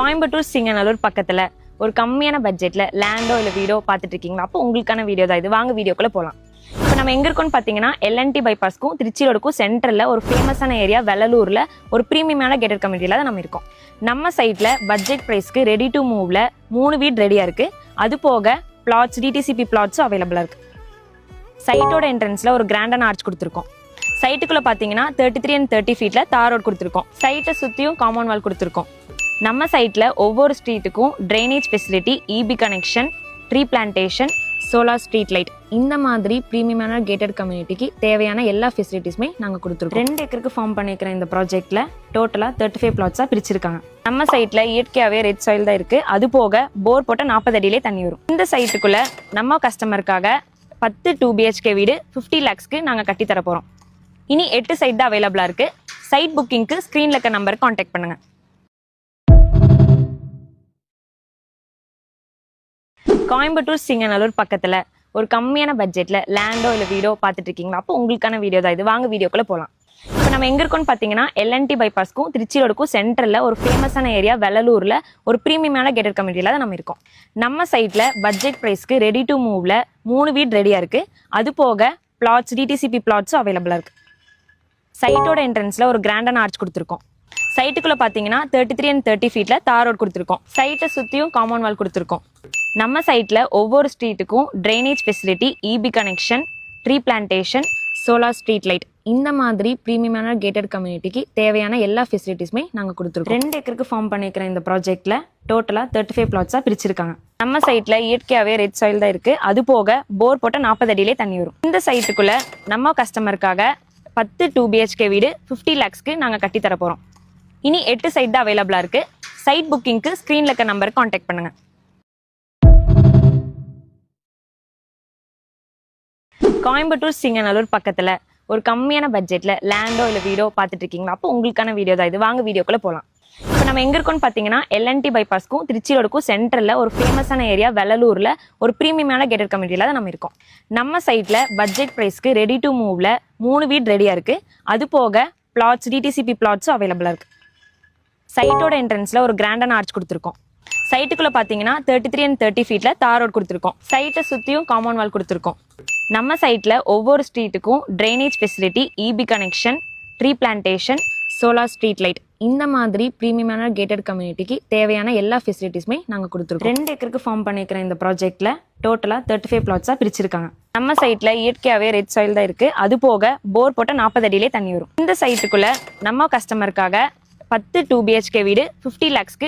கோயம்புத்தூர் சிங்கநல்லூர் பக்கத்துல ஒரு கம்மியான பட்ஜெட்ல லேண்டோ இல்ல வீடோ பார்த்துட்டு இருக்கீங்களா? அப்போ உங்களுக்கான வீடியோ தான் இது. வாங்க வீடியோக்குள்ள போகலாம். இப்போ நம்ம எங்க இருக்கோம்னு பார்த்தீங்கன்னா எல்என்டி பைபாஸ்க்கும் திருச்சி ரோடுக்கும் சென்டரில் ஒரு ஃபேமஸான ஏரியா வெள்ளலூரில் ஒரு ப்ரீமியமான கேட்டட் கம்யூனிட்டியில் தான் நம்ம இருக்கோம். நம்ம சைட்டில் பட்ஜெட் ப்ரைஸ்க்கு ரெடி டு மூவ்ல 3 வீடு ரெடியாக இருக்குது. அது போக பிளாட்ஸ் டிடிசிபி பிளாட்ஸும் அவைலபிளாக இருக்குது. சைட்டோட என்ட்ரன்ஸில் ஒரு கிராண்டான ஆர்ச் கொடுத்துருக்கோம். சைட்டுக்குள்ளே பார்த்தீங்கன்னா 33 and 30 ஃபீட்டில் தார் ரோட் கொடுத்துருக்கோம். சைட்டை சுற்றியும் காம்பவுண்ட் வால் கொடுத்துருக்கோம். நம்ம சைட்டில் ஒவ்வொரு ஸ்ட்ரீட்டுக்கும் drainage facility, EB connection, tree plantation, solar street light, இந்த மாதிரி ப்ரீமியமான கேட்டட் கம்யூனிட்டிக்கு தேவையான எல்லா ஃபெசிலிட்டிஸுமே நாங்கள் கொடுத்துருக்கோம். 2 ஏக்கருக்கு ஃபார்ம் பண்ணிக்கிற இந்த ப்ராஜெக்ட்டில் டோட்டலாக 35 பிளாட்ஸாக பிரிச்சிருக்காங்க. நம்ம சைட்டில் இயற்கையாகவே ரெட் சாயில் தான் இருக்குது. அது போக போர் போட்ட 40 அடியிலே தண்ணி வரும். இந்த சைட்டுக்குள்ளே நம்ம கஸ்டமருக்காக 10 2 BHK வீடு 50 lakhsக்கு நாங்கள் கட்டித்தர போகிறோம். இனி 8 சைட் தான் அவைலபிளாக இருக்குது. சைட் புக்கிங்க்கு ஸ்க்ரீனில் இருக்க நம்பருக்கு கான்டாக்ட் பண்ணுங்கள். கோயம்புத்தூர் சிங்கநல்லூர் பக்கத்தில் ஒரு கம்மியான பட்ஜெட்டில் லேண்டோ இல்லை வீடோ பார்த்துட்டு இருக்கீங்களா? அப்போ உங்களுக்கான வீடியோ தான் இது. வாங்க வீடியோக்குள்ளே போகலாம். இப்போ நம்ம எங்கே இருக்கோம்னு பார்த்தீங்கன்னா எல்என்டி பைபாஸ்க்கும் திருச்சி ரோடுக்கும் சென்டரில் ஒரு ஃபேமஸான ஏரியா வெள்ளலூரில் ஒரு ப்ரீமியமான கேட்டட் கம்யூனிட்டியில் தான் நம்ம இருக்கோம். நம்ம சைட்டில் பட்ஜெட் ப்ரைஸ்க்கு ரெடி டு மூவ்ல 3 வீடு ரெடியாக இருக்குது. அது போக பிளாட்ஸ் டிடிசிபி பிளாட்ஸும் அவைலபிளாக இருக்குது. சைட்டோட என்ட்ரன்ஸில் ஒரு கிராண்டான ஆர்ச் கொடுத்துருக்கோம். சைட்டுக்குள்ளே பார்த்தீங்கன்னா 33 and 30 ஃபீட்டில் தார் ரோட் கொடுத்துருக்கோம். சைட்டை சுற்றியும் காம்பவுண்ட் வால் கொடுத்துருக்கோம். நம்ம சைட்டில் ஒவ்வொரு ஸ்ட்ரீட்டுக்கும் drainage facility, EB connection, tree plantation, solar street light, இந்த மாதிரி ப்ரீமியமான கேட்டட் கம்யூனிட்டிக்கு தேவையான எல்லா ஃபெசிலிட்டிஸுமே நாங்கள் கொடுத்துருக்கோம். 2 ஏக்கருக்கு ஃபார்ம் பண்ணிக்கிற இந்த ப்ராஜெக்ட்டில் டோட்டலாக 35 பிளாட்ஸாக பிரிச்சிருக்காங்க. நம்ம சைட்டில் இயற்கையாகவே ரெட் சாயில் தான் இருக்குது. அது போக போர் போட்ட 40 அடியிலே தண்ணி வரும். இந்த சைட்டுக்குள்ளே நம்ம கஸ்டமருக்காக 10 2 BHK வீடு 50 lakhsக்கு நாங்கள் கட்டித்தர போகிறோம். இனி 8 சைட் தான் அவைலபிளாக இருக்குது. சைட் புக்கிங்க்கு ஸ்க்ரீனில் இருக்க நம்பருக்கு கான்டாக்ட் பண்ணுங்கள். கோயம்புத்தூர் சிங்கநல்லூர் பக்கத்தில் ஒரு கம்மியான பட்ஜெட்டில் லேண்டோ இல்லை வீடோ பார்த்துட்டு இருக்கீங்களா? அப்போ உங்களுக்கான வீடியோ தான் இது. வாங்க வீடியோக்குள்ளே போகலாம். இப்போ நம்ம எங்கே இருக்கோம்னு பார்த்தீங்கன்னா எல்என்டி பைபாஸ்க்கும் திருச்சி ரோடுக்கும் சென்டரில் ஒரு ஃபேமஸான ஏரியா வெள்ளலூரில் ஒரு ப்ரீமியமான கேட்டட் கம்யூனிட்டியில் தான் நம்ம இருக்கோம். நம்ம சைட்டில் பட்ஜெட் ப்ரைஸ்க்கு ரெடி டு மூவ்ல 3 வீடு ரெடியாக இருக்குது. அது போக பிளாட்ஸ் டிடிசிபி பிளாட்ஸும் அவைலபிளாக இருக்குது. சைட்டோட என்ட்ரன்ஸில் ஒரு கிராண்டான ஆர்ச் கொடுத்துருக்கோம். சைட்டுக்குள்ளே பார்த்தீங்கன்னா 33 and 30 ஃபீட்டில் தார் ரோட் கொடுத்துருக்கோம். சைட்டை சுற்றியும் காம்பவுண்ட் வால் கொடுத்துருக்கோம். நம்ம சைட்டில் ஒவ்வொரு ஸ்ட்ரீட்டுக்கும் drainage facility, EB connection, tree plantation, solar street light, இந்த மாதிரி ப்ரீமியமான கேட்டட் கம்யூனிட்டிக்கு தேவையான எல்லா ஃபெசிலிட்டிஸுமே நாங்கள் கொடுத்துருக்கோம். 2 ஏக்கருக்கு ஃபார்ம் பண்ணிக்கிற இந்த ப்ராஜெக்ட்டில் டோட்டலாக 35 பிளாட்ஸாக பிரிச்சிருக்காங்க. நம்ம சைட்டில் இயற்கையாகவே ரெட் சாயில் தான் இருக்குது. அது போக போர் போட்ட 40 அடியிலே தண்ணி வரும். இந்த சைட்டுக்குள்ளே நம்ம கஸ்டமருக்காக 10 2 BHK வீடு 50 lakhsக்கு